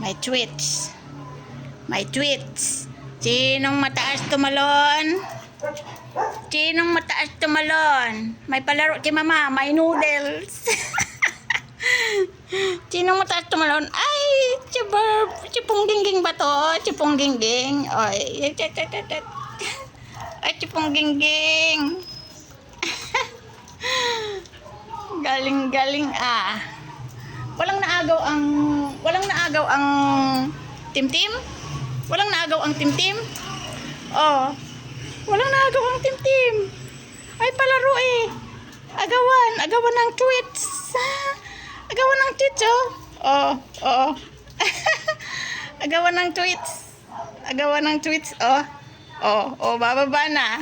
May tweets. May tweets. Sinong mataas tumalon? Sinong mataas tumalon? May palaro kay mama, may noodles. Sinong mataas tumalon? Ay, Chipong Gingging ba to? Chipong Gingging. Ay, ay, Chipong Gingging. Galing-galing ah. Walang naagaw ang Timtim? Walang naagaw ang Timtim? Oh. Walang naagaw ang Timtim. Ay palaro eh. Agawan ng tweets. Agawan ng tweets oh. Oh. Agawan ng tweets. Agawan ng tweets oh. Oh, bababa na.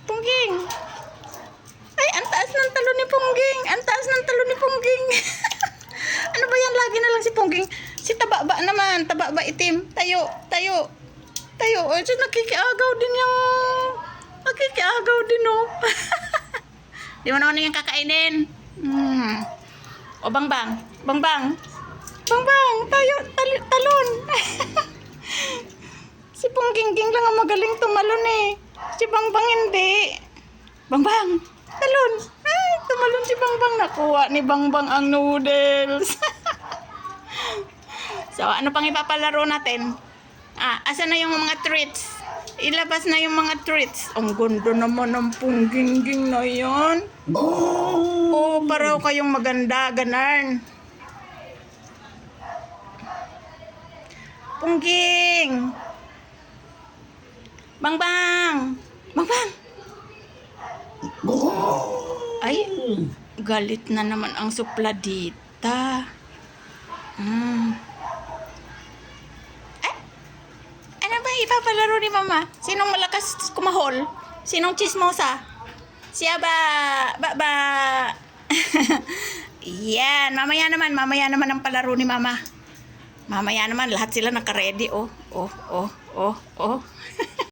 Pungging. Ay, ang taas ng talo ni Pungging. Ang taas ng talo ni Pungging. Ano ba yan? Lagi na lang si Pungging. Si Tababa naman. Tababa itim. Tayo. O, so nakikiagaw din yung... Nakikiagaw din, oh. Di mo naman yung kakainin. O, Bangbang. Tayo. Talon. Si Punggingging lang ang magaling tumalon, eh. Si Bangbang hindi. Bangbang. Talon. Ay, tumalon si Bangbang. Nakuha ni Bangbang ang noodles. So, ano pang ipapalaro natin? Asan na yung mga treats? Ilabas na yung mga treats. Ang ganda naman ng Punggingging na yan. Oh, paraw kayong maganda, ganan. Pungging. Bangbang. Ay, galit na naman ang supladita. Ay, ano ba ipapalaro ni mama? Sinong malakas kumahol? Sinong chismosa? Siya ba? Yan, mamaya naman ang palaro ni mama. Mamaya naman, lahat sila naka-ready, oh.